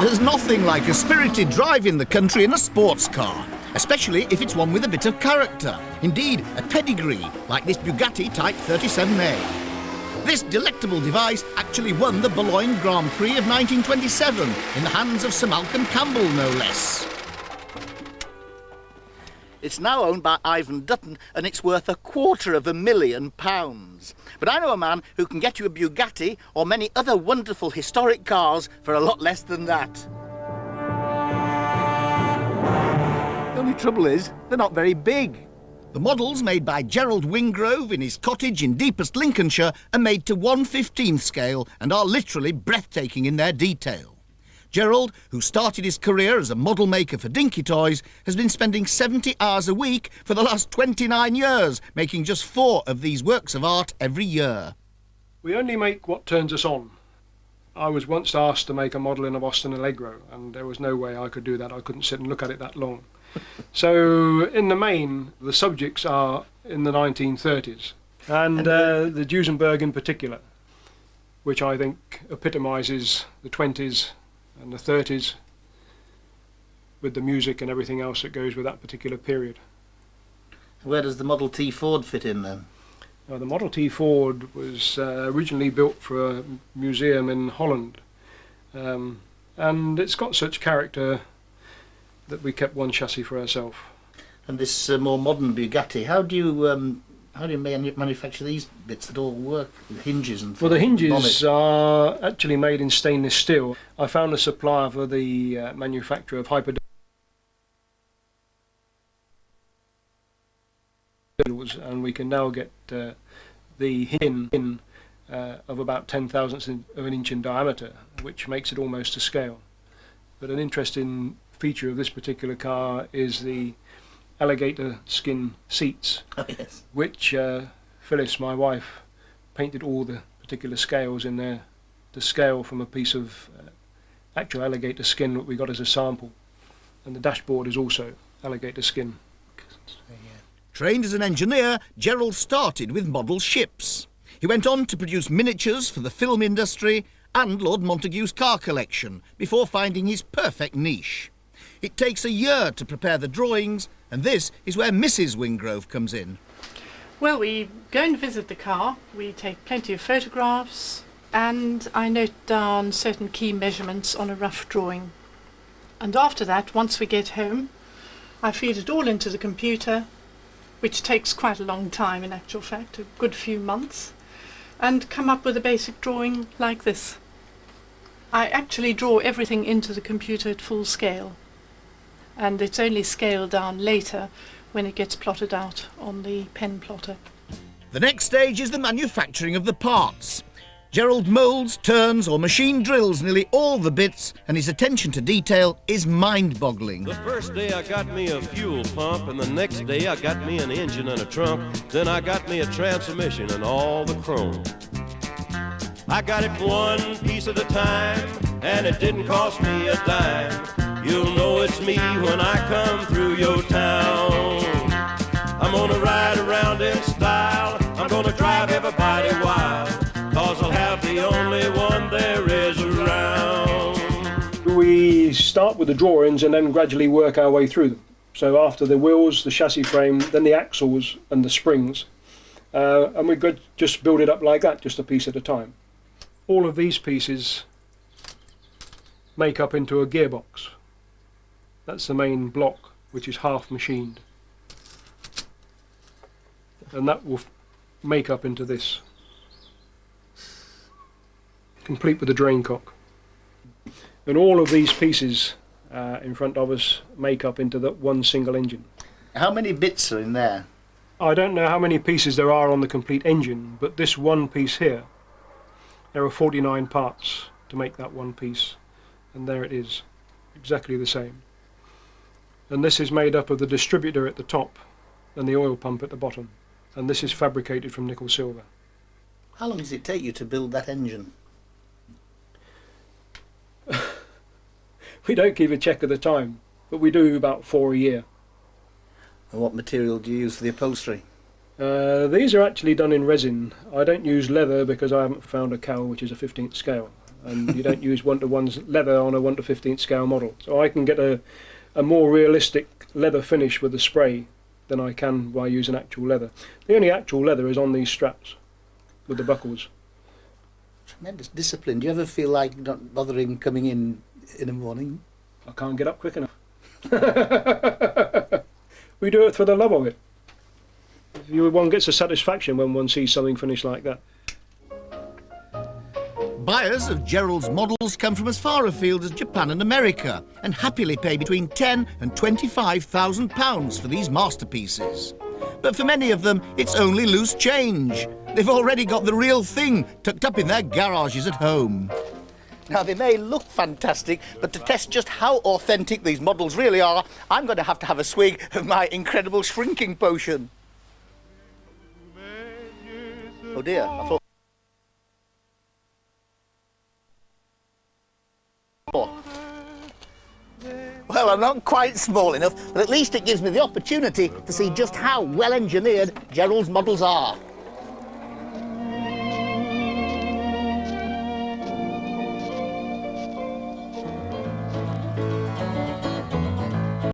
There's nothing like a spirited drive in the country in a sports car, especially if it's one with a bit of character. Indeed, a pedigree, like this Bugatti Type 37A. This delectable device actually won the Boulogne Grand Prix of 1927 in the hands of Sir Malcolm Campbell, no less. It's now owned by Ivan Dutton and it's worth £250,000. But I know a man who can get you a Bugatti or many other wonderful historic cars for a lot less than that. The only trouble is, they're not very big. The models made by Gerald Wingrove in his cottage in deepest Lincolnshire are made to 1/15 scale and are literally breathtaking in their detail. Gerald, who started his career as a model maker for Dinky Toys, has been spending 70 hours a week for the last 29 years, making just 4 of these works of art every year. We only make what turns us on. I was once asked to make a model in a Boston Allegro, and there was no way I could do that. I couldn't sit and look at it that long. So, in the main, the subjects are in the 1930s, and the Duesenberg in particular, which I think epitomises the 20s and the 30s with the music and everything else that goes with that particular period. Where does the Model T Ford fit in then? The Model T Ford was originally built for a museum in Holland, and it's got such character that we kept one chassis for ourselves. And this more modern Bugatti, how do you manufacture these bits that all work, with hinges and... Well, the hinges are actually made in stainless steel. I found a supplier for the manufacture of hyper, and we can now get the hinge of about 0.10 of an inch in diameter, which makes it almost to scale. But an interesting feature of this particular car is the alligator skin seats, which Phyllis, my wife, painted all the particular scales in there to scale from a piece of actual alligator skin that we got as a sample, and the dashboard is also alligator skin. Trained as an engineer, Gerald started with model ships. He went on to produce miniatures for the film industry and Lord Montagu's car collection before finding his perfect niche. It takes a year to prepare the drawings, and this is where Mrs. Wingrove comes in. Well, we go and visit the car, we take plenty of photographs, and I note down certain key measurements on a rough drawing. And after that, once we get home, I feed it all into the computer, which takes quite a long time in actual fact, a good few months, and come up with a basic drawing like this. I actually draw everything into the computer at full scale, and it's only scaled down later when it gets plotted out on the pen plotter. The next stage is the manufacturing of the parts. Gerald moulds, turns or machine drills nearly all the bits, and his attention to detail is mind-boggling. The first day I got me a fuel pump, and the next day I got me an engine and a trunk. Then I got me a transmission and all the chrome. I got it one piece at a time, and it didn't cost me a dime. You'll know it's me when I come through your town. I'm gonna ride around in style, I'm gonna drive everybody wild, 'cause I'll have the only one there is around. We start with the drawings and then gradually work our way through them. So after the wheels, the chassis frame, then the axles and the springs, and we could just build it up like that, just a piece at a time. All of these pieces make up into a gearbox. That's the main block, which is half machined, and that will make up into this, complete with the drain cock. And all of these pieces in front of us make up into that one single engine. How many bits are in there? I don't know how many pieces there are on the complete engine, but this one piece here, there are 49 parts to make that one piece, and there it is, exactly the same. And this is made up of the distributor at the top and the oil pump at the bottom, and this is fabricated from nickel silver. How long does it take you to build that engine? We don't keep a check of the time, but we do about 4 a year. And what material do you use for the upholstery? These are actually done in resin. I don't use leather because I haven't found a cowl which is a 15th scale. and you don't use 1:1 leather on a 1/15 scale model. So I can get a more realistic leather finish with the spray than I can by using actual leather. The only actual leather is on these straps with the buckles. Tremendous discipline. Do you ever feel like not bothering coming in the morning? I can't get up quick enough. We do it for the love of it. One gets a satisfaction when one sees something finished like that. Buyers of Gerald's models come from as far afield as Japan and America and happily pay between £10,000 and £25,000 for these masterpieces. But for many of them, it's only loose change. They've already got the real thing tucked up in their garages at home. Now, they may look fantastic, but to test just how authentic these models really are, I'm going to have a swig of my incredible shrinking potion. Oh dear, I thought... Well, I'm not quite small enough, but at least it gives me the opportunity to see just how well engineered Gerald's models are.